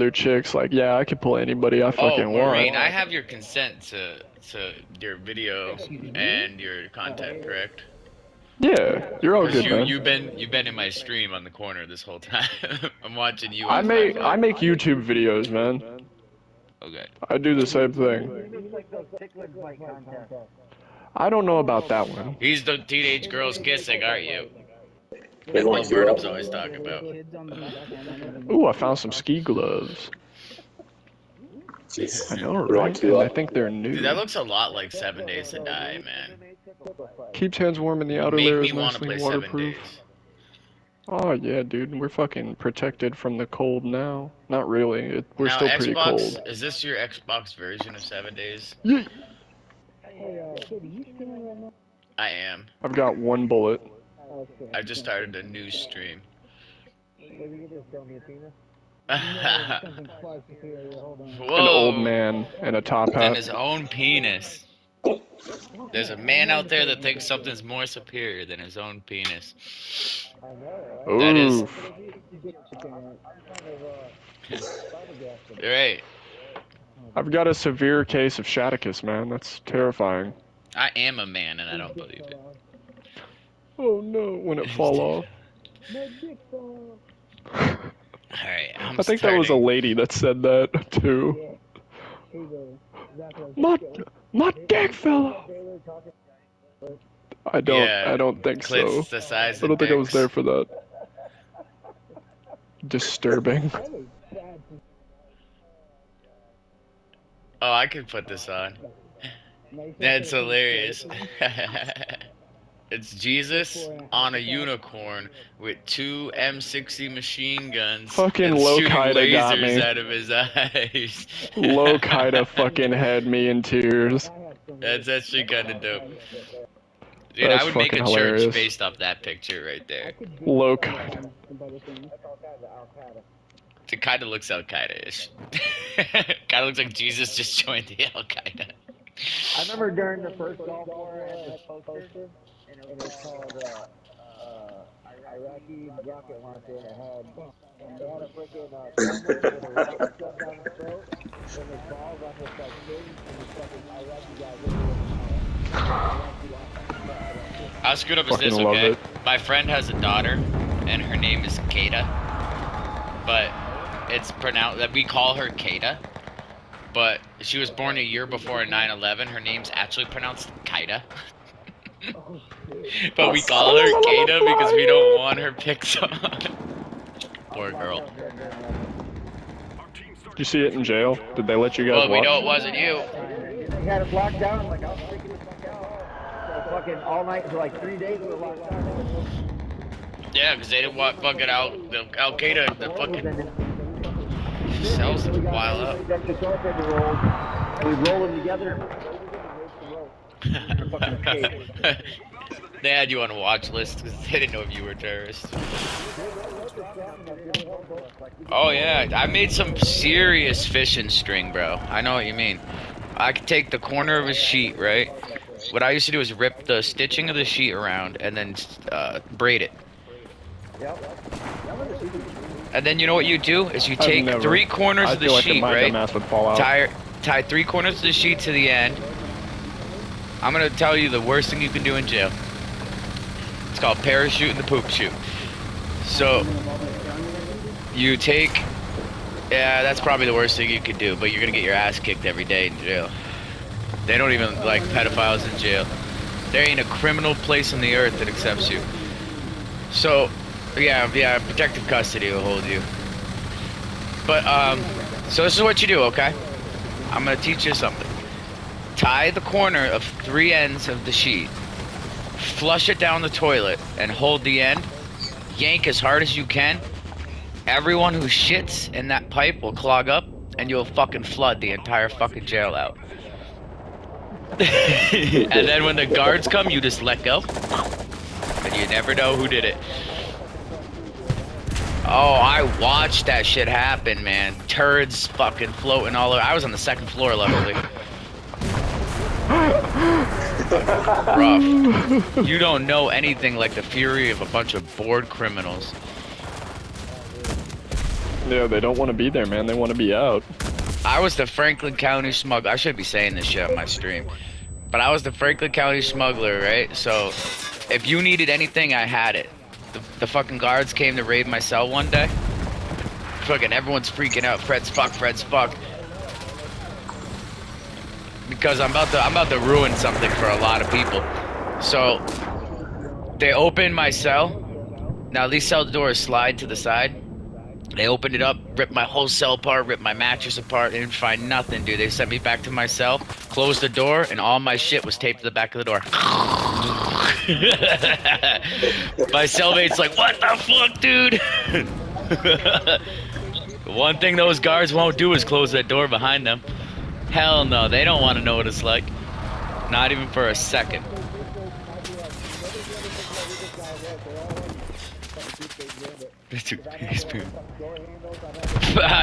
Their chicks like, yeah, I could pull anybody I Oh, fucking Maureen, want. I have your consent to your video and your content, correct? Yeah, you're all Because good, you man. you've been in my stream on the corner this whole time. I'm watching you I as my make phone. I make YouTube videos, man. Okay. I do the same thing. I don't know about that one. He's the teenage girls kissing, aren't you? They That gonna Lil queue up. Burnham's always talking about. Ooh, I found some ski gloves. I Jesus. know, They gonna right? queue And I up. think they're Dude, that new. looks a lot like 7 Days to Die, man. Keeps hands warm in the You outer make layer me is want to nicely play Seven waterproof. Days. Oh yeah, dude, we're fucking protected from the cold now. Not really. We're Now, still pretty Xbox, cold. is this your Xbox version of 7 Days? Yeet. I am. I've got one bullet. I just started a new stream. An old Whoa! man in a top Than hat. his own penis. There's a man out there that thinks something's more superior than his own penis. That is Oof. right. I've got a severe case of Shaticus, man. That's terrifying. I am a man and I don't believe it. Oh no, when it fall off. Alright, I'm I think that was a starting. lady that said that too. My my dick fell off. I Yeah, don't think so. clits the size I of don't think I was dicks. there for that. Disturbing. Oh, I could put this on. That's hilarious. It's Jesus on a unicorn with two M60 machine guns Fucking and shooting Lokaida got lasers me. out of his eyes. Lokaida fucking had me in tears. That's actually kind of dope. Dude, I That's would make fucking a church hilarious. based off that picture right there. Lokaida. It kind of looks Al Qaeda-ish. Kind of looks like Jesus just joined the Al Qaeda. I remember during the first Gulf War, I had this poster, and it was called Iraqi rocket launcher, and they had a freaking camera with a rocket shoved down his throat, and it falls on this like thing, and this fucking Iraqi guy How screwed up is Fucking this, love okay? it. My friend has a daughter, and her name is Kata, but it's pronounced that we call her Kata. But she was born a year before 9/11. Her name's actually pronounced Kaida. But we call her Kata because we don't want her pics on. Poor girl. Did you see it in jail? Did they let you guys Well, we watch? know it wasn't you. He had it locked down, like, I was freaking the fuck out. So fucking all night for like 3 days we were locked down. Yeah, because they didn't want fucking Al Qaeda, the fucking cells to pile up. And we roll them together. They had you on a watch list because they didn't know if you were a terrorist. Oh yeah, I made some serious fishing string, bro. I know what you mean. I could take the corner of a sheet, right? What I used to do is rip the stitching of the sheet around and then braid it. And then you know what you do is you take never. 3 corners I of the feel like sheet, my right? dumbass would fall out. Tie 3 corners of the sheet to the end. I'm gonna tell you the worst thing you can do in jail. It's called parachuting the poop chute. So you take, yeah, that's probably the worst thing you could do, but you're gonna get your ass kicked every day in jail. They don't even like pedophiles in jail. There ain't a criminal place on the earth that accepts you. So, yeah, protective custody will hold you. But, so this is what you do, okay? I'm gonna teach you something. Tie the corner of 3 ends of the sheet, flush it down the toilet, and hold the end. Yank as hard as you can. Everyone who shits in that pipe will clog up, and you'll fucking flood the entire fucking jail out. And then when the guards come, you just let go. And you never know who did it. Oh, I watched that shit happen, man. Turds fucking floating all over. I was on the 2nd floor, luckily. Rough. You don't know anything like the fury of a bunch of bored criminals. Yeah, they don't want to be there, man. They want to be out. I was the Franklin County smuggler. I should be saying this shit on my stream. But I was the Franklin County smuggler, right? So, if you needed anything, I had it. The fucking guards came to raid my cell one day. Fucking everyone's freaking out. Fred's fucked. Because I'm about to ruin something for a lot of people. So, they opened my cell. Now, these cell doors slide to the side. They opened it up, ripped my whole cell apart, ripped my mattress apart. They didn't find nothing, dude. They sent me back to my cell, closed the door, and all my shit was taped to the back of the door. My cellmate's like, what the fuck, dude? One thing those guards won't do is close that door behind them. Hell no, they don't want to know what it's like. Not even for a second.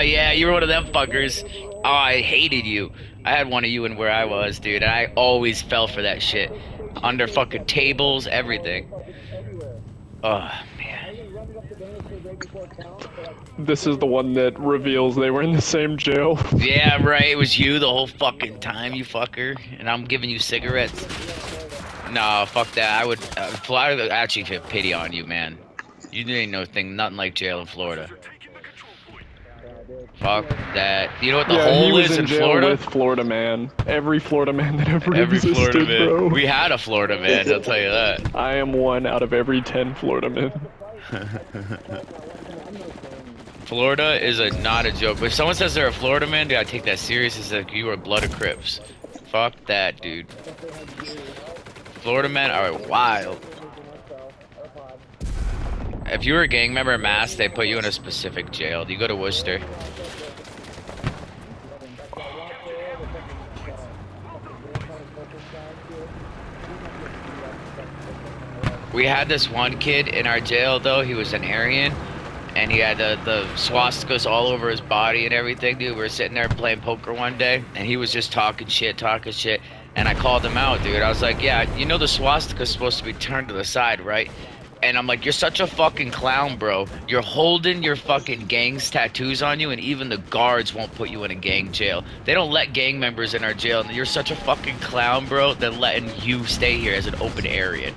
Yeah, you were one of them fuckers. Oh, I hated you. I had one of you in where I was, dude. And I always fell for that shit. Under fucking tables, everything. Oh, man. This is the one that reveals they were in the same jail. Yeah, right. It was you the whole fucking time, you fucker. And I'm giving you cigarettes. No, fuck that. I would actually have pity on you, man. You didn't know nothing like jail in Florida. Fuck that. You know what the hole he was is in jail Florida? With Florida man. Every Florida man that ever Every existed, Florida man. bro. We had a Florida man, I'll tell you that. I am one out of every 10 Florida men. Florida is not a joke. But if someone says they're a Florida man, dude, I take that serious. It's like you are blood of Crips. Fuck that, dude. Florida men are wild. If you were a gang member in Mass, they put you in a specific jail. You go to Worcester. We had this one kid in our jail, though. He was an Aryan, and he had the swastikas all over his body and everything, dude. We were sitting there playing poker one day, and he was just talking shit, and I called him out, dude. I was like, yeah, you know the swastika's supposed to be turned to the side, right? And I'm like, you're such a fucking clown, bro. You're holding your fucking gang's tattoos on you, and even the guards won't put you in a gang jail. They don't let gang members in our jail, and you're such a fucking clown, bro, than letting you stay here as an open Aryan.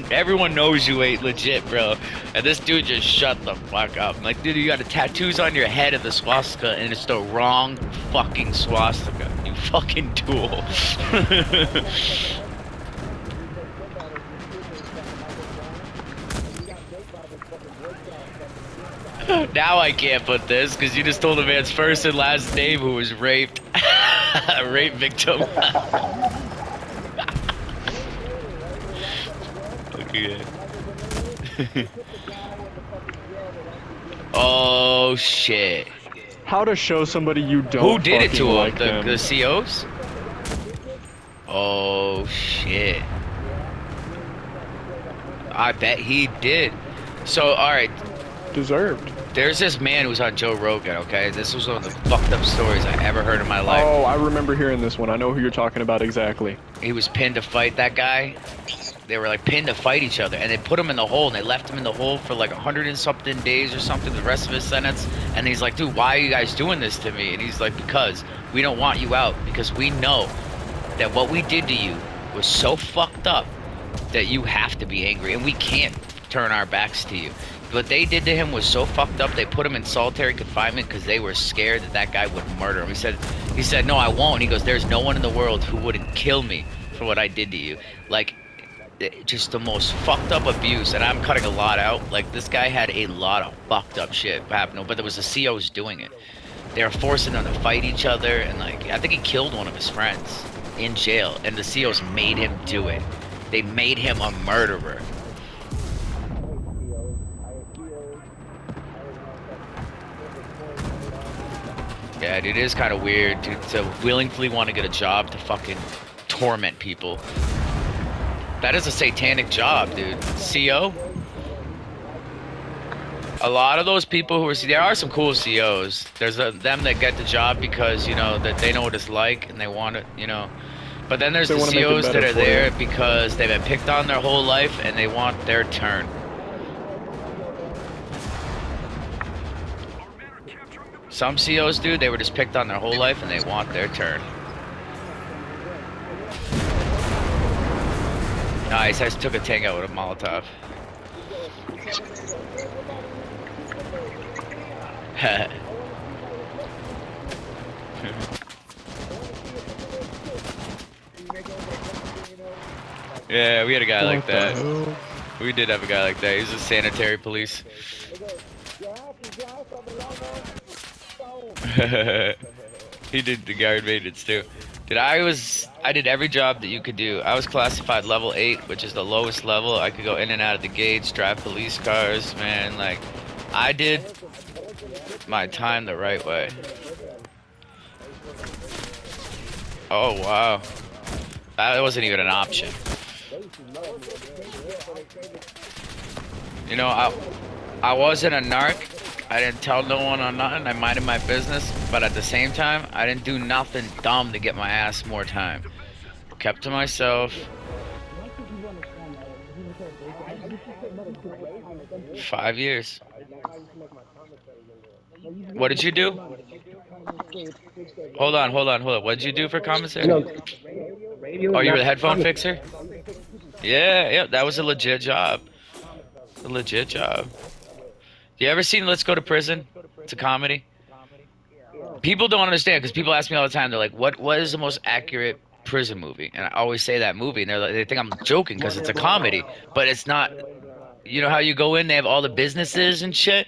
Everyone knows you ain't legit, bro. And this dude just shut the fuck up. I'm like, dude, you got the tattoos on your head of the swastika, and it's the wrong fucking swastika. You fucking tool. Now I can't put this because you just told a man's first and last name who was raped. Rape victim. Okay. Oh shit. How to show somebody you don't Who did it to him? like The COs? Oh shit. I bet he did. So alright. Deserved. There's this man who's on Joe Rogan, okay? This was one of the fucked up stories I ever heard in my life. Oh, I remember hearing this one. I know who you're talking about exactly. He was pinned to fight that guy. They were like pinned to fight each other, and they put him in the hole, and they left him in the hole for like 100 and something days or something, the rest of his sentence. And he's like, dude, why are you guys doing this to me? And he's like, because we don't want you out, because we know that what we did to you was so fucked up that you have to be angry, and we can't turn our backs to you. What they did to him was so fucked up. They put him in solitary confinement because they were scared that that guy would murder him. He said, no, I won't. He goes, there's no one in the world who wouldn't kill me for what I did to you. Like, just the most fucked up abuse. And I'm cutting a lot out. Like, this guy had a lot of fucked up shit happen. But there was the COs doing it. They were forcing them to fight each other. And, like, I think he killed one of his friends in jail. And the COs made him do it. They made him a murderer. Yeah, dude, it is kind of weird to willingly want to get a job to fucking torment people. That is a satanic job, dude. CO? A lot of those people who are... There are some cool COs. There's them that get the job because, you know, that they know what it's like and they want it, you know. But then there's the COs that are there because they've been picked on their whole life and they want their turn. Some COs, dude, they were just picked on their whole life and they want their turn. Nice, I just took a tank out with a Molotov. Yeah, we had a guy like What the that. hell? We did have a guy like that. He was a sanitary police. He did the guard maintenance too. Dude, I did every job that you could do. I was classified level 8, which is the lowest level. I could go in and out of the gates, drive police cars, man. Like, I did my time the right way. Oh, wow. That wasn't even an option. You know, I wasn't a narc. I didn't tell no one on nothing. I minded my business. But at the same time, I didn't do nothing dumb to get my ass more time. Kept to myself. 5 years. What did you do? Hold on. What did you do for commissary? Oh, you were the headphone fixer? Yeah, that was a legit job. A legit job. You ever seen Let's Go to Prison? It's a comedy. People don't understand because people ask me all the time. They're like, "What is the most accurate prison movie?" And I always say that movie, and they think I'm joking because it's a comedy, but it's not. You know how you go in, they have all the businesses and shit.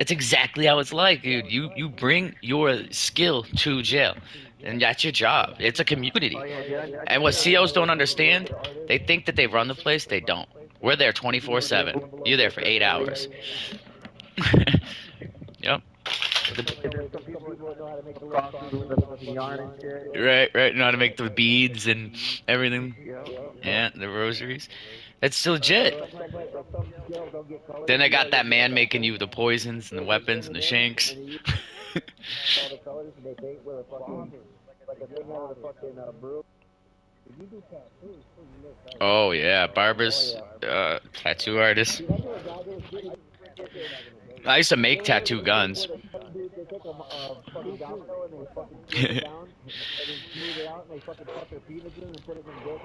It's exactly how it's like, dude. You bring your skill to jail, and that's your job. It's a community. And what COs don't understand, they think that they run the place. They don't. We're there 24/7. You're there for 8 hours. Yep. Right. Know how to make the beads and everything. Yeah, the rosaries. That's legit. Then they got that man making you the poisons and the weapons and the shanks. Oh yeah, Barbara's tattoo artist. I used to make tattoo guns.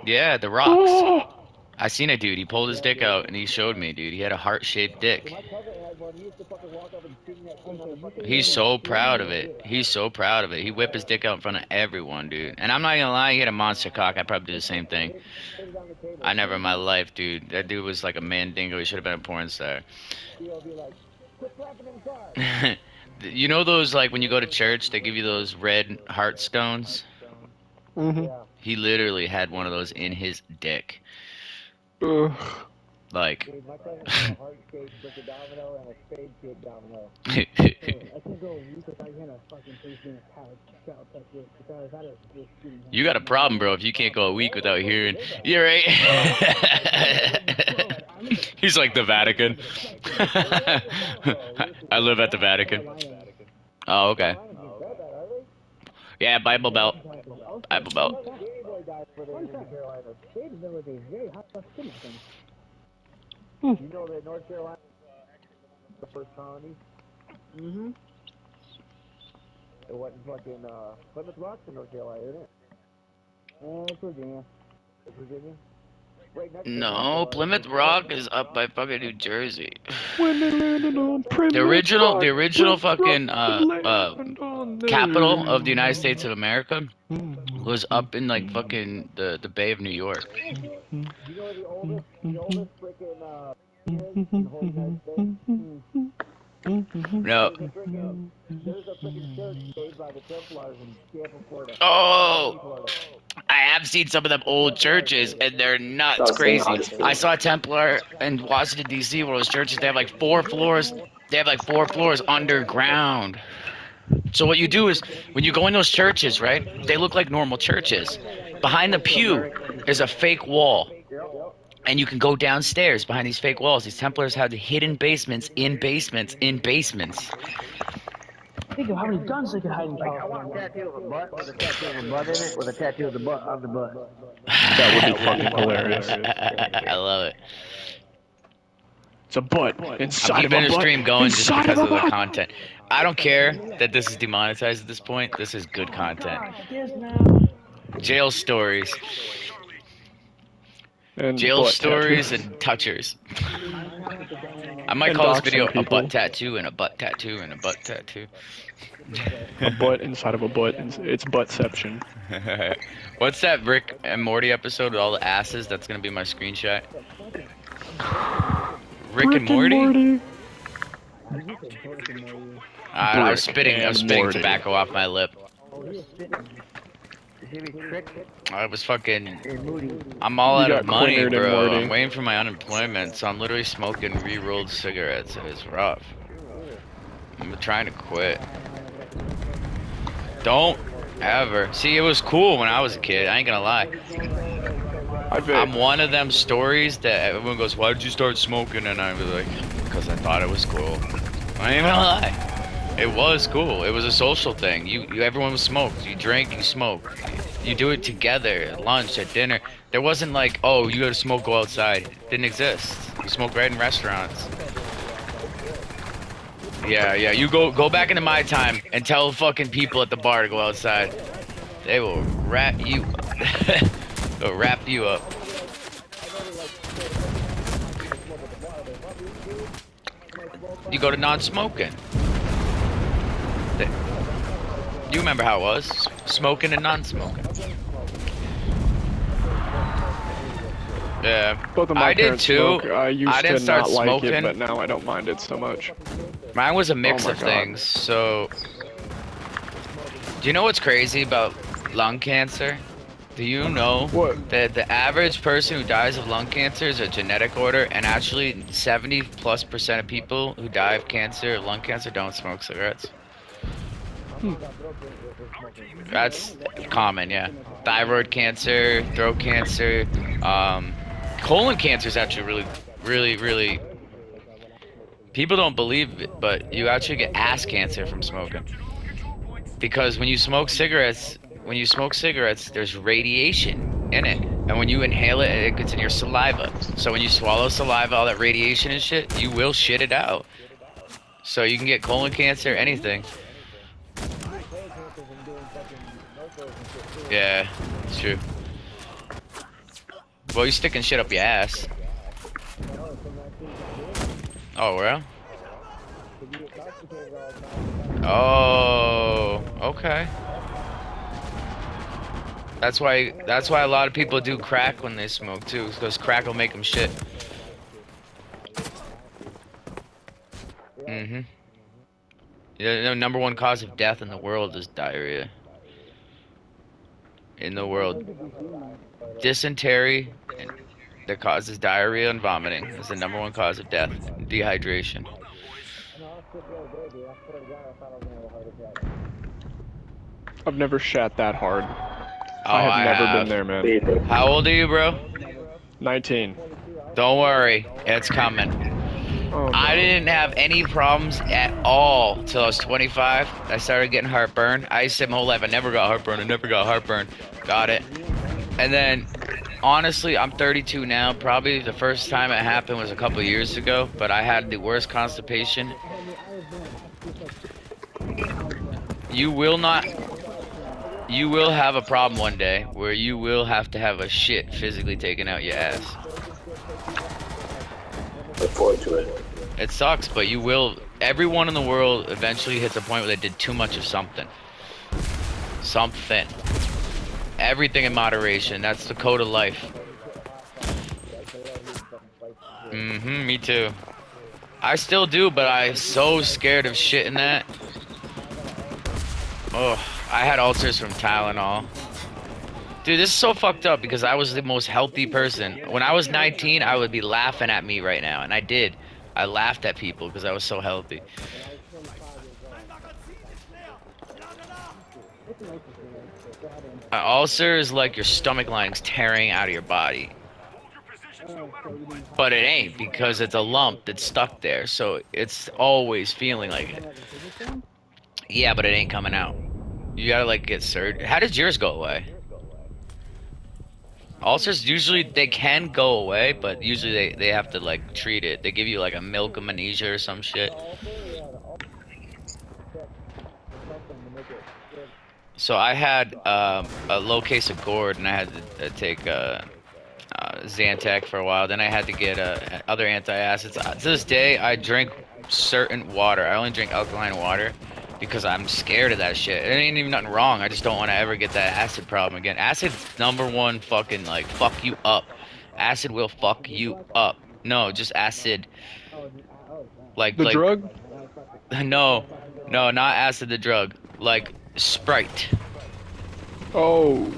Yeah, the rocks. Oh! I seen a dude. He pulled his dick out and he showed me, dude. He had a heart-shaped dick. He's so proud of it. He's so proud of it. He whipped his dick out in front of everyone, dude. And I'm not gonna lie, he had a monster cock. I'd probably do the same thing. I never in my life, dude. That dude was like a mandingo. He should have been a porn star. You know those, like, when you go to church, they give you those red heart stones? Mm-hmm. He literally had one of those in his dick. Ugh. Like... You got a problem, bro, if you can't go a week without hearing. You're right. He's like the Vatican. I live at the Vatican. Oh, okay. Yeah, Bible Belt. Bible Belt. You know that North Carolina, the first colony? Mm-hmm. It wasn't fucking Plymouth Rock in North Carolina, isn't it? It's Virginia. It's Virginia? Right next to No, Plymouth Rock is up by fucking New Jersey. When they landed on Plymouth The original Rock, fucking landed on there. capital of the United States of America Mm-hmm. was up in like fucking the Bay of New York. You know the oldest freaking is in the whole United States? No. There's a freaking church saved by the Templars in Tampa, Florida. Oh, I have seen some of them old churches, and they're nuts crazy. I saw a Templar in Washington D.C. One of those churches. They have like 4 floors. They have like 4 floors underground. So what you do is, when you go in those churches, right? They look like normal churches. Behind the pew is a fake wall. And you can go downstairs behind these fake walls. These Templars have the hidden basements in basements in basements. Think of how many guns they could hide in I want a tattoo of a butt with a tattoo of a butt in it with a tattoo of the butt on the butt. That would be fucking hilarious. I love it. It's a butt I'm inside of keeping a the butt. stream going just Inside because of of a the butt. content. I don't care that this is demonetized at this point. This is good content. God, this now. Jail stories. And Jail butt stories tattoos. and touchers. I might And call this doxing video a people. butt tattoo and a butt tattoo and a butt tattoo. A butt inside of a butt. It's buttception. What's that Rick and Morty episode with all the asses? That's gonna be my screenshot. Rick and Morty? I was Rick spitting. I was and spitting Morty. tobacco off my lip. Jimmy Crick I was fucking. and Moody. I'm all You out got of money, cornered in bro. Morty. I'm waiting for my unemployment, so I'm literally smoking re-rolled cigarettes. It's rough. I'm trying to quit. Don't ever. See, it was cool when I was a kid. I ain't gonna lie. I bet. I'm one of them stories that everyone goes, "Why did you start smoking?" And I was like, "Because I thought it was cool." I ain't gonna lie. It was cool. It was a social thing. Everyone was smoked. You drank, you smoked. You do it together at lunch, at dinner. There wasn't like, "Oh, you gotta smoke, go outside." It didn't exist. You smoke right in restaurants. Yeah. You go back into my time and tell fucking people at the bar to go outside. They will wrap you. They'll wrap you up. You go to non-smoking. You remember how it was? Smoking and non-smoking. Yeah. Both of my I did parents too. smoke. I used I didn't to start not like smoking. it, but now I don't mind it so much. Mine was a mix Oh my of God. things. So, do you know what's crazy about lung cancer? Do you know What? that the average person who dies of lung cancer is a genetic order, and actually 70+% of people who die of cancer, lung cancer, don't smoke cigarettes? That's common, yeah. Thyroid cancer, throat cancer, colon cancer is actually really. People don't believe it, but you actually get ass cancer from smoking. Because when you smoke cigarettes, there's radiation in it, and when you inhale it, it gets in your saliva. So when you swallow saliva, all that radiation and shit, you will shit it out. So you can get colon cancer, anything. Yeah, it's true. Well, you sticking shit up your ass. Oh, well. Oh, okay. That's why a lot of people do crack when they smoke too, because crack will make them shit. Mm-hmm. Yeah, the number one cause of death in the world is diarrhea. In the world. Dysentery that causes diarrhea and vomiting is the number one cause of death. Dehydration. I've never shat that hard. Oh, I have I never have. been there, man. How old are you, bro? 19. Don't worry, it's coming. Oh, I no. didn't have any problems at all till I was 25. I started getting heartburn. I used to say my whole life, I never got heartburn. Got it. And then, honestly, I'm 32 now. Probably the first time it happened was a couple years ago, but I had the worst constipation. You will have a problem one day where you will have to have a shit physically taken out your ass. Look forward to it. It sucks, but you will. Everyone in the world eventually hits a point where they did too much of something. Something. Everything in moderation. That's the code of life. Me too. I still do, but I'm so scared of shit in that. Oh, I had ulcers from Tylenol. Dude, this is so fucked up because I was the most healthy person. When I was 19, I would be laughing at me right now, and I did. I laughed at people because I was so healthy. An ulcer is like your stomach lining tearing out of your body. But it ain't, because it's a lump that's stuck there, so it's always feeling like it. Yeah, but it ain't coming out. You gotta like get surgery. How did yours go away? Ulcers usually they can go away, but usually they have to like treat it. They give you like a milk of magnesia or some shit. So I had a low case of gourd, and I had to take Zantac for a while. Then I had to get other antacids. To this day, I drink certain water. I only drink alkaline water because I'm scared of that shit. It ain't even nothing wrong. I just don't want to ever get that acid problem again. Acid's #1 fucking like fuck you up. Acid will fuck you up. No, just acid. The Like drug? no, no, not acid the drug. Like Sprite. Oh.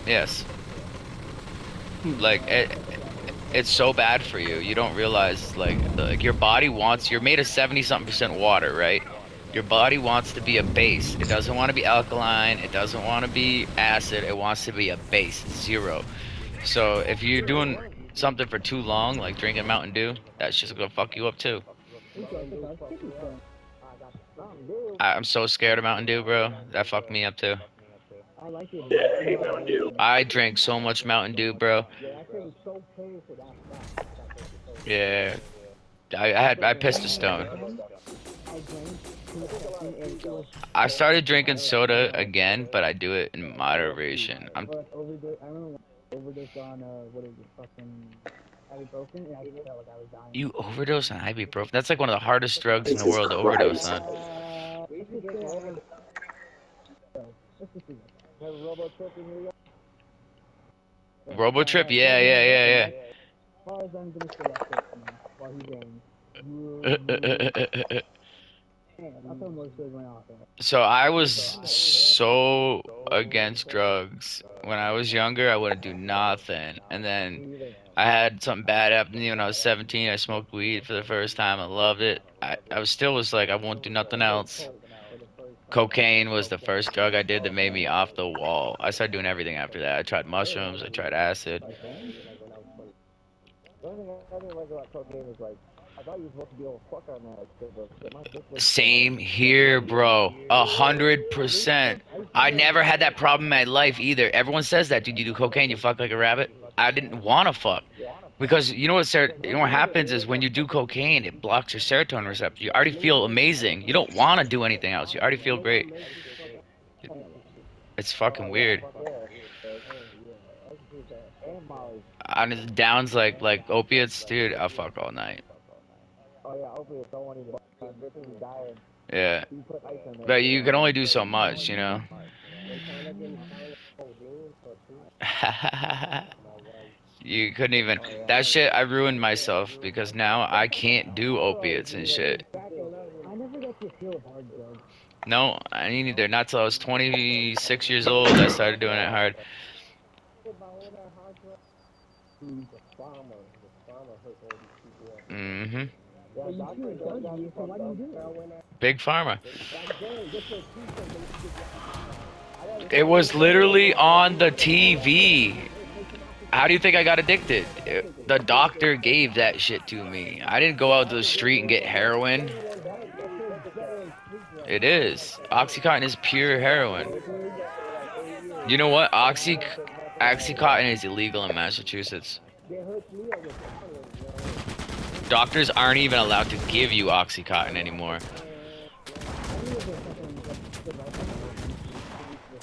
Yes. Like it's so bad for you. You don't realize like your body wants. You're made of 70-something% water, right? Your body wants to be a base. It doesn't want to be alkaline. It doesn't want to be acid. It wants to be a base, 0. So if you're doing something for too long, like drinking Mountain Dew, that's just gonna fuck you up too. I'm so scared of Mountain Dew, bro. That fucked me up too. Yeah, I hate Mountain Dew. I drank so much Mountain Dew, bro. Yeah. I pissed a stone. I started drinking soda again, but I do it in moderation. You overdose on ibuprofen? That's like one of the hardest drugs in the Jesus world to overdose Christ. on. Robotrip? Yeah, yeah, yeah, So I was so against drugs. When I was younger, I wouldn't do nothing. And then I had something bad happen to me when I was 17. I smoked weed for the first time. I loved it. I was like, I won't do nothing else. Cocaine was the first drug I did that made me off the wall. I started doing everything after that. I tried mushrooms. I tried acid. The only thing I didn't like about cocaine is like, I thought you were supposed to be able to fuck on that shit, but my dick was... Same here, bro. 100%. I never had that problem in my life either. Everyone says that, dude. You do cocaine, you fuck like a rabbit. I didn't want to fuck because you know what happens is when you do cocaine, it blocks your serotonin receptor. You already feel amazing. You don't want to do anything else. You already feel great. It's fucking weird. On the downs like opiates, dude. I'll fuck all night. Oh yeah, opiates don't want to die. Yeah, but you can only do so much, you know. You couldn't even. That shit, I ruined myself because now I can't do opiates and shit. No, I didn't either. Not till I was 26 years old. I started doing it hard. Mhm. Big Pharma. It was literally on the TV. How do you think I got addicted? The doctor gave that shit to me. I didn't go out to the street and get heroin. It is. Oxycontin is pure heroin. You know what? Oxycontin is illegal in Massachusetts. Doctors aren't even allowed to give you Oxycontin anymore.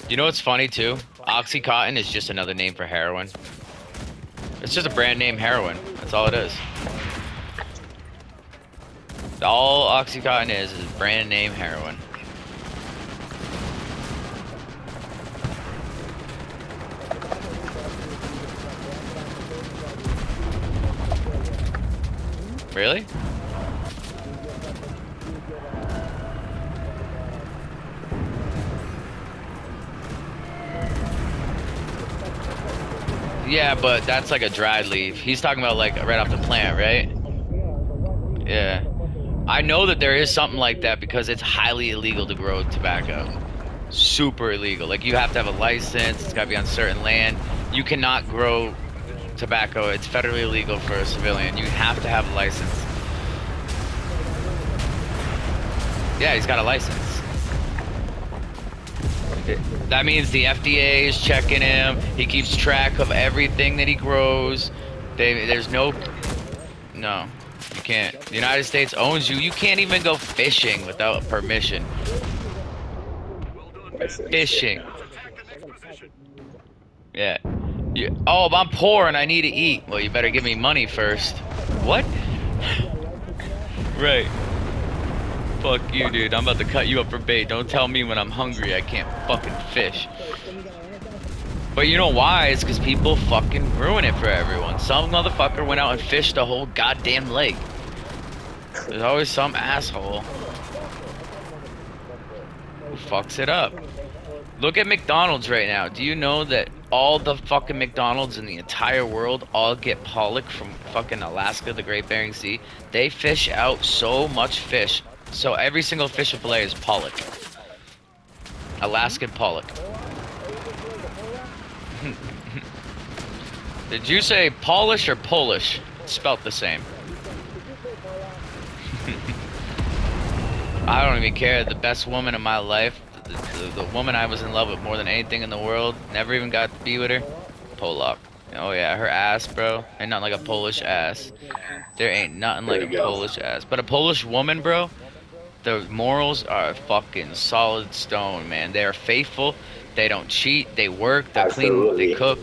You know what's funny too? Oxycontin is just another name for heroin. It's just a brand name heroin. That's all it is. All Oxycontin is brand name heroin. Really? Yeah, but that's like a dried leaf. He's talking about like right off the plant, right? Yeah. I know that there is something like that because it's highly illegal to grow tobacco. Super illegal. Like you have to have a license. It's got to be on certain land. You cannot grow tobacco. It's federally illegal for a civilian. You have to have a license. Yeah, he's got a license. That means the FDA is checking him. He keeps track of everything that he grows. There's no, you can't. The United States owns you. You can't even go fishing without permission. Fishing. Yeah. Oh, I'm poor and I need to eat. Well, you better give me money first. What? Right. Fuck you, dude. I'm about to cut you up for bait. Don't tell me when I'm hungry I can't fucking fish. But you know why? It's because people fucking ruin it for everyone. Some motherfucker went out and fished a whole goddamn lake. There's always some asshole who fucks it up. Look at McDonald's right now. Do you know that all the fucking McDonald's in the entire world all get pollock from fucking Alaska, the Great Bering Sea? They fish out so much fish. So every single fish fillet is pollock. Alaskan pollock. Did you say Polish or Polish? It's spelt the same. I don't even care. The best woman in my life, the woman I was in love with more than anything in the world, never even got to be with her, Polak. Oh yeah, her ass, bro. Ain't nothing like a Polish ass. There ain't nothing like a Polish ass. But a Polish woman, bro, the morals are fucking solid stone, man. They are faithful. They don't cheat. They work. They clean. They cook.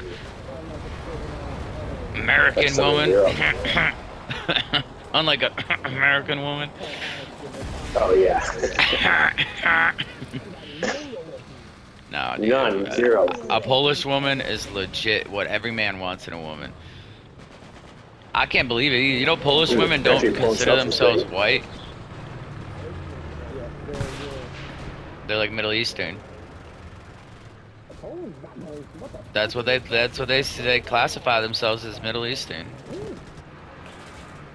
American woman. Unlike a American woman. Oh yeah. No, dude, None. Zero. A Polish woman is legit what every man wants in a woman. I can't believe it. You know, Polish women don't consider themselves white. They're like Middle Eastern. That's what they classify themselves as, Middle Eastern.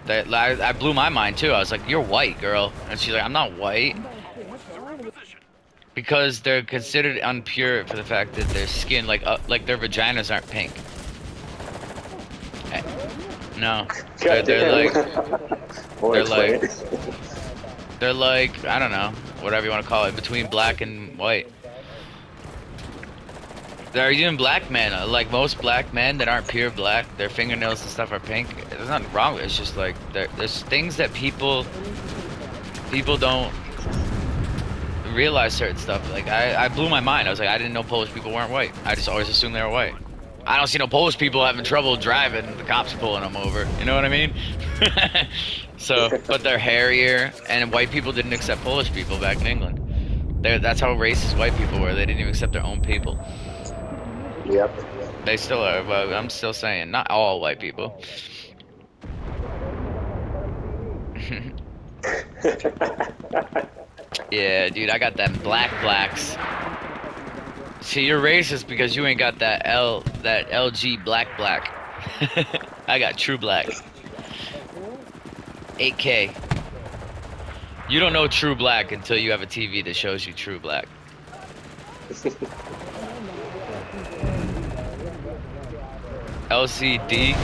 I blew my mind too. I was like, "You're white, girl," and she's like, "I'm not white." Because they're considered impure for the fact that their skin, like their vaginas aren't pink. No, they're like, I don't know, whatever you want to call it, between black and white. There are even black men, like most black men that aren't pure black, their fingernails and stuff are pink. There's nothing wrong with it. It's just like there's things that people don't realize certain stuff. Like I blew my mind. I was like, I didn't know Polish people weren't white. I just always assumed they were white. I don't see no Polish people having trouble driving. The cops pulling them over. You know what I mean? So, but they're hairier, and white people didn't accept Polish people back in England. That's how racist white people were. They didn't even accept their own people. Yep. They still are, but I'm still saying, not all white people. Yeah, dude, I got them blacks. See, you're racist because you ain't got that LG black. I got true black. 8K. You don't know true black until you have a TV that shows you true black. LCD.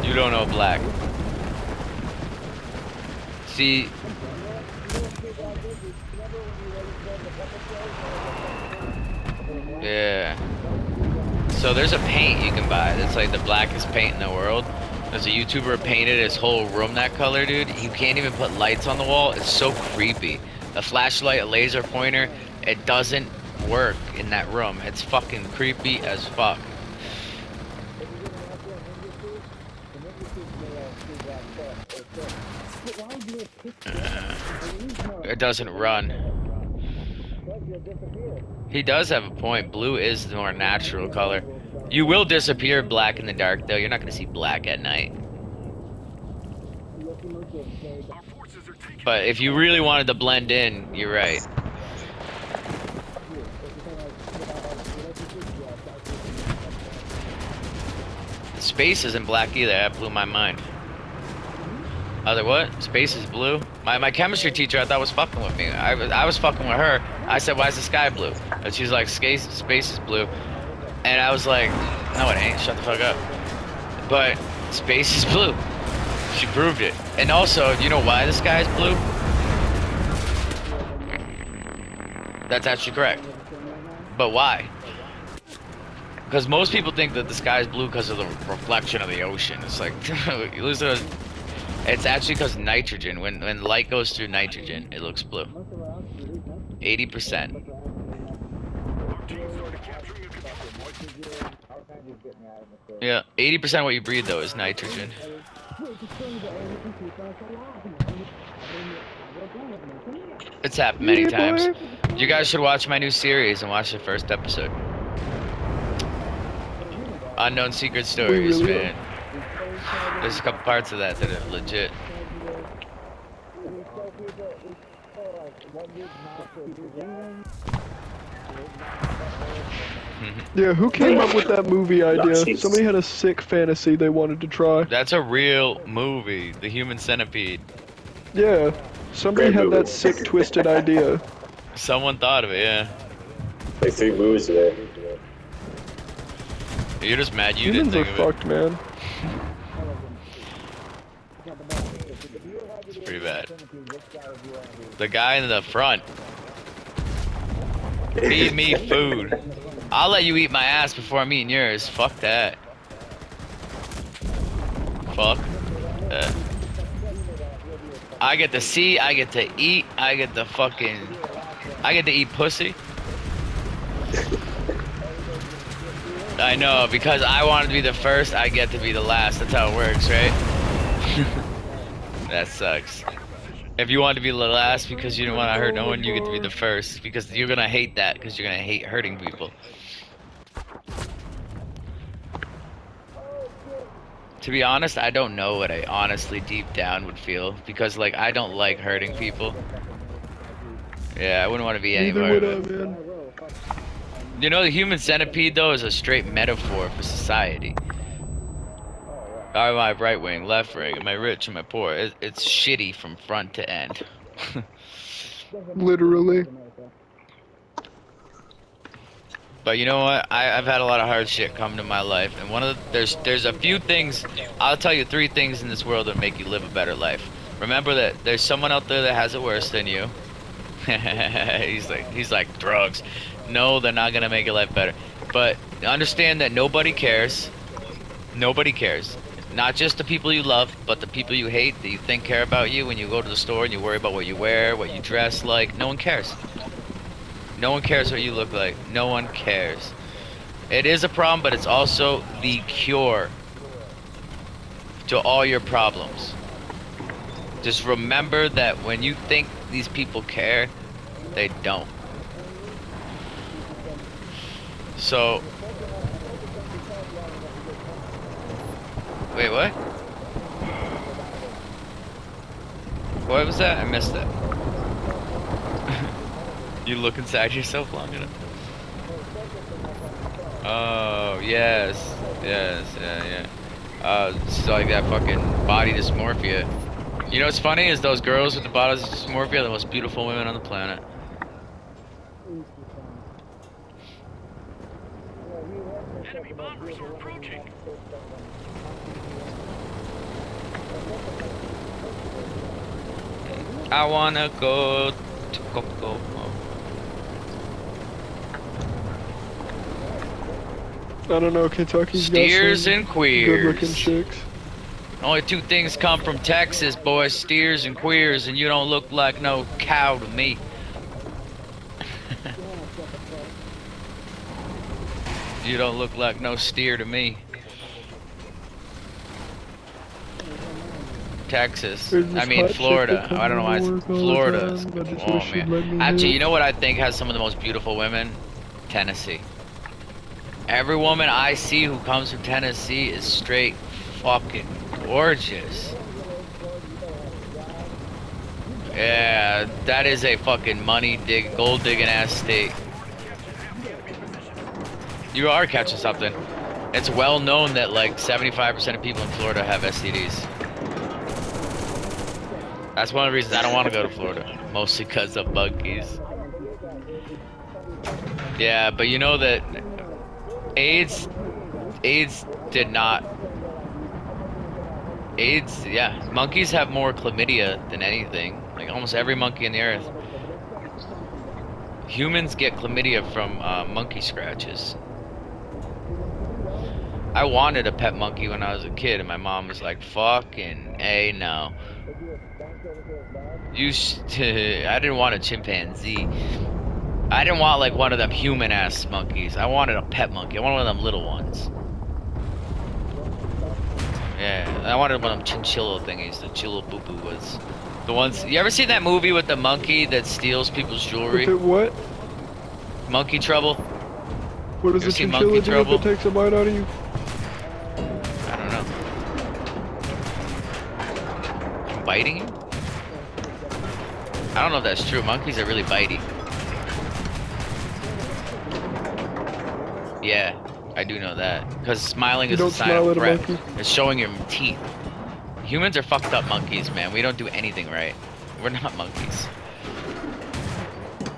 You don't know black. See. Yeah. So there's a paint you can buy that's like the blackest paint in the world. There's a YouTuber painted his whole room that color, dude. You can't even put lights on the wall. It's so creepy. A flashlight, a laser pointer, it doesn't work in that room. It's fucking creepy as fuck. It doesn't run. He does have a point. Blue is the more natural color. You will disappear black in the dark, though. You're not going to see black at night. But if you really wanted to blend in, you're right. Space isn't black either. That blew my mind. Other what? Space is blue? My chemistry teacher I thought was fucking with me. I was fucking with her. I said, why is the sky blue? And she's like, space is blue. And I was like, no it ain't, shut the fuck up. But space is blue. She proved it. And also, you know why the sky is blue? That's actually correct. But why? Because most people think that the sky is blue because of the reflection of the ocean. It's like, you listen to, it's actually because nitrogen. When light goes through nitrogen, it looks blue. 80%. Yeah, 80% of what you breathe though is nitrogen. It's happened many times. You guys should watch my new series and watch the first episode. Unknown Secret Stories, really man. There's a couple parts of that that are legit. Yeah, who came up with that movie idea? Nazis. Somebody had a sick fantasy they wanted to try. That's a real movie, The Human Centipede. Yeah, somebody Great had that movie. sick, twisted idea. Someone thought of it, yeah. Like 3 movies today. You're just mad you Humans didn't are think of fucked, man. it. It's pretty bad. The guy in the front. Feed me food. I'll let you eat my ass before I'm eating yours. Fuck that. Fuck that. I get to see, I get to eat, I get to eat pussy. I know, because I wanted to be the first, I get to be the last. That's how it works, right? That sucks. If you want to be the last because you don't want to hurt no one, you get to be the first. Because you're going to hate that, because you're going to hate hurting people. To be honest, I don't know what I honestly deep down would feel. Because, like, I don't like hurting people. Yeah, I wouldn't want to be any Neither part would of I, it. man. You know, the human centipede, though, is a straight metaphor for society. Am I right wing, left wing? Am I rich? Am I poor? It's shitty from front to end. Literally. But you know what? I've had a lot of hard shit come to my life, and one of the, there's a few things. I'll tell you 3 things in this world that make you live a better life. Remember that there's someone out there that has it worse than you. he's like drugs. No, they're not gonna make your life better. But understand that nobody cares. Nobody cares. Not just the people you love, but the people you hate that you think care about you when you go to the store and you worry about what you wear, what you dress like. No one cares. No one cares what you look like. No one cares. It is a problem, but it's also the cure to all your problems. Just remember that when you think these people care, they don't. So, wait, what? What was that? I missed it. You look inside yourself long enough. Oh, yes. Yes, yeah. It's like that fucking body dysmorphia. You know what's funny is those girls with the body dysmorphia are the most beautiful women on the planet. Enemy bombers are approaching. I wanna go to Coco. I don't know, Kentucky's Steers got and some good-looking queers. chicks. Only 2 things come from Texas, boys. Steers and queers, and you don't look like no cow to me. You don't look like no steer to me. Texas. There's this I mean hot chick Florida. that comes I don't know why to it's work all the Florida. time. I just Oh wish she'd let man. me Actually, hit. you know what I think has some of the most beautiful women? Tennessee. Every woman I see who comes from Tennessee is straight fucking gorgeous. Yeah, that is a fucking gold digging ass state. You are catching something. It's well known that like 75% of people in Florida have STDs. That's one of the reasons I don't want to go to Florida. Mostly because of monkeys. Yeah, but you know that AIDS yeah, monkeys have more chlamydia than anything. Like almost every monkey on the earth. Humans get chlamydia from monkey scratches. I wanted a pet monkey when I was a kid, and my mom was like, "Fucking A, no." I didn't want a chimpanzee. I didn't want like one of them human-ass monkeys. I wanted a pet monkey. I wanted one of them little ones. Yeah, I wanted one of them chinchilla thingies. The chillaboo was the ones. You ever seen that movie with the monkey that steals people's jewelry? If it what? Monkey Trouble? What does You the ever seen chinchilla Monkey do Trouble? if it takes a bite out of you? I don't know. Biting you? I don't know if that's true. Monkeys are really bitey. Yeah, I do know that. Because smiling You is a don't sign smile of at a threat. monkey? It's showing your teeth. Humans are fucked up monkeys, man. We don't do anything right. We're not monkeys.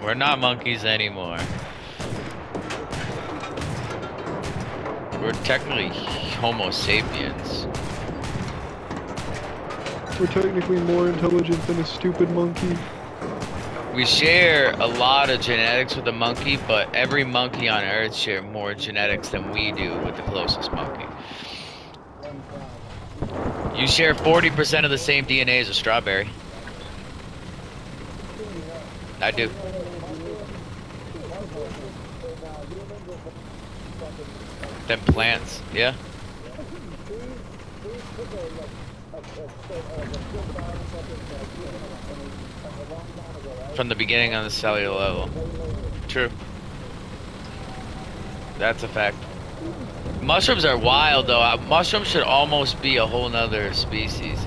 We're not monkeys anymore. We're technically Homo sapiens. We're technically more intelligent than a stupid monkey. We share a lot of genetics with the monkey, but every monkey on Earth share more genetics than we do with the closest monkey. You share 40% of the same DNA as a strawberry. I do. Them plants, yeah. From the beginning on the cellular level. True. That's a fact. Mushrooms are wild though. Mushrooms should almost be a whole nother species.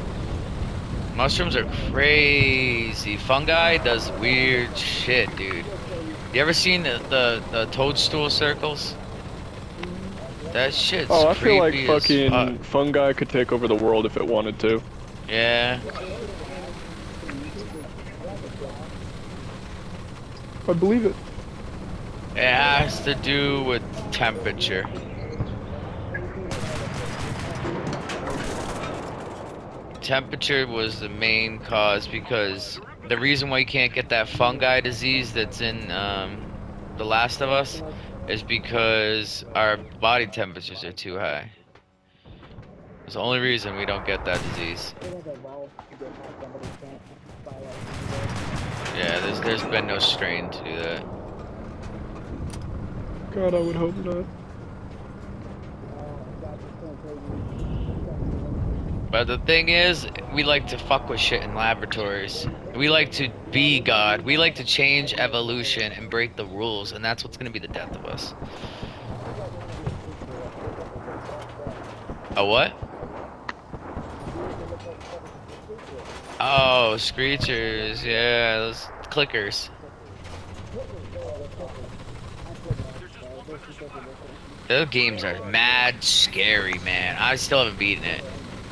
Mushrooms are crazy. Fungi does weird shit, dude. You ever seen the toadstool circles? That shit's Oh, I feel like creepy as fucking fuck. fungi could take over the world if it wanted to. Yeah. I believe it. It has to do with temperature. Temperature was the main cause because the reason why you can't get that fungi disease that's in The Last of Us is because our body temperatures are too high. It's the only reason we don't get that disease. Yeah, there's been no strain to do that. God, I would hope not. But the thing is, we like to fuck with shit in laboratories. We like to be God. We like to change evolution and break the rules, and that's what's gonna be the death of us. A what? Oh, screechers. Yeah, those clickers. Those games are mad scary, man. I still haven't beaten it.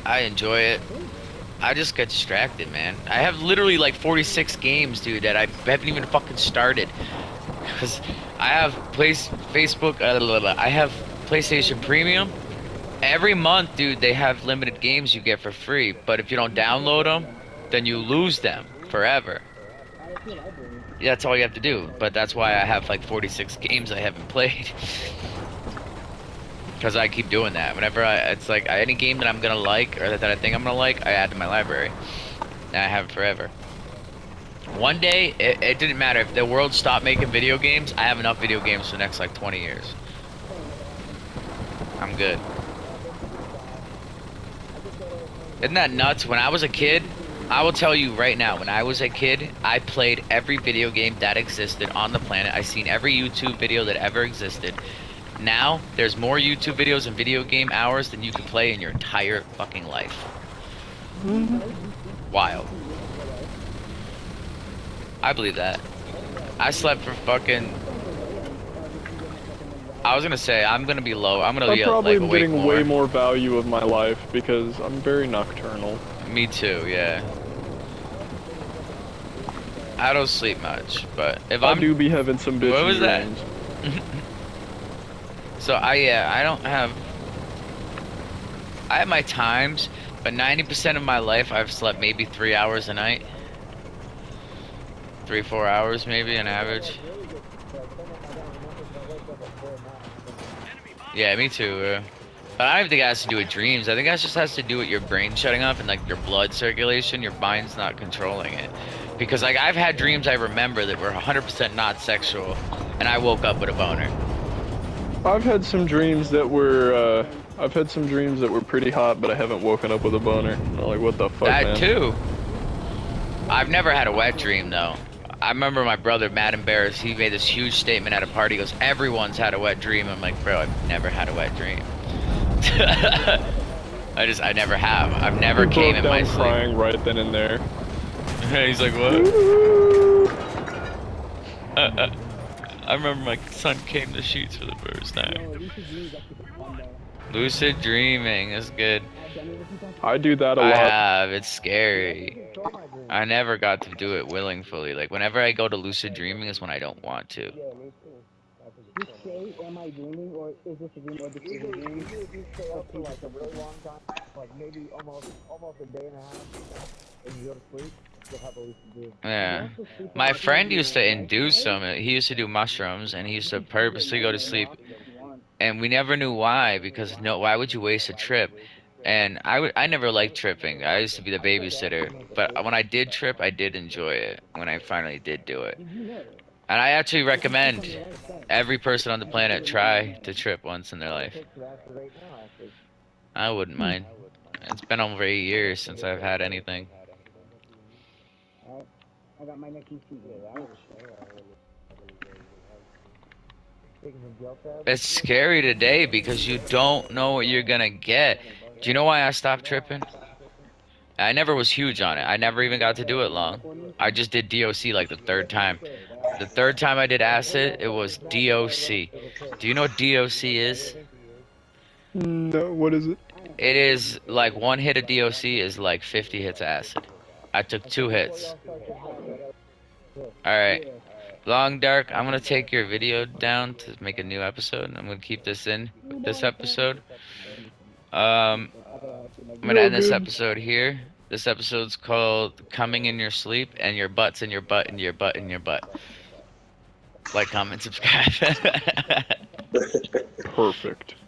I enjoy it. I just get distracted, man. I have literally like 46 games, dude, that I haven't even fucking started. Because I have Facebook, I have PlayStation Premium. Every month, dude, they have limited games you get for free. But if you don't download them, then you lose them forever. Yeah, that's all you have to do. But that's why I have like 46 games I haven't played. Because I keep doing that. Whenever it's like any game that I'm gonna like or that I think I'm gonna like, I add to my library. And I have it forever. One day, it didn't matter. If the world stopped making video games, I have enough video games for the next like 20 years. I'm good. Isn't that nuts? When I was a kid, I will tell you right now, when I was a kid, I played every video game that existed on the planet. I seen every YouTube video that ever existed. Now, there's more YouTube videos and video game hours than you can play in your entire fucking life. Wild. I believe that. I slept for fucking... I was gonna say, I'm gonna be low. I'm gonna I be probably like am awake getting more. way more value of my life because I'm very nocturnal. Me too, yeah. I don't sleep much, but if I I'm... do be having some bitchy What was that? dreams. So I don't have... I have my times, but 90% of my life I've slept maybe 3 hours a night. 3-4 hours maybe on average. Yeah, me too. But I don't even think it has to do with dreams. I think that just has to do with your brain shutting off and like your blood circulation. Your mind's not controlling it. Because like I've had dreams I remember that were 100% not sexual, and I woke up with a boner. I've had some dreams that were pretty hot, but I haven't woken up with a boner. I'm like, what the fuck, That man? too. I've never had a wet dream though. I remember my brother, mad embarrassed, he made this huge statement at a party. He goes, everyone's had a wet dream. I'm like, bro, I've never had a wet dream. I never have. I've never He came broke in my down sleep. crying right then and there. He's like, what? I remember my son came to sheets for the first time. Lucid dreaming is good. I do that a I lot. have. It's scary. I never got to do it willingly. Like, whenever I go to lucid dreaming is when I don't want to. Just say, am I dreaming, or is this a dream, or this is a dream? Usually if you stay up for like a really long time, like maybe almost a day and a half, and you go to sleep, you'll have a lucid dream. Yeah. My friend used to induce them. He used to do mushrooms, and he used to purposely go to sleep. And we never knew why, because why would you waste a trip? And I never liked tripping. I used to be the babysitter. But when I did trip, I did enjoy it when I finally did do it. And I actually recommend every person on the planet try to trip once in their life. I wouldn't mind. It's been over 8 years since I've had anything. I got my neck and feet. It's scary today because you don't know what you're gonna get. Do you know why I stopped tripping? I never was huge on it. I never even got to do it long. I just did DOC like the third time. The third time I did acid, it was DOC. Do you know what DOC is? No, what is it? It is like 1 hit of DOC is like 50 hits of acid. I took 2 hits. Alright. Long Dark, I'm gonna take your video down to make a new episode. I'm gonna keep this in with this episode. I'm gonna end this episode here. This episode's called Coming in Your Sleep, and your butt's in your butt, and your butt in your butt. Like, comment, subscribe. Perfect.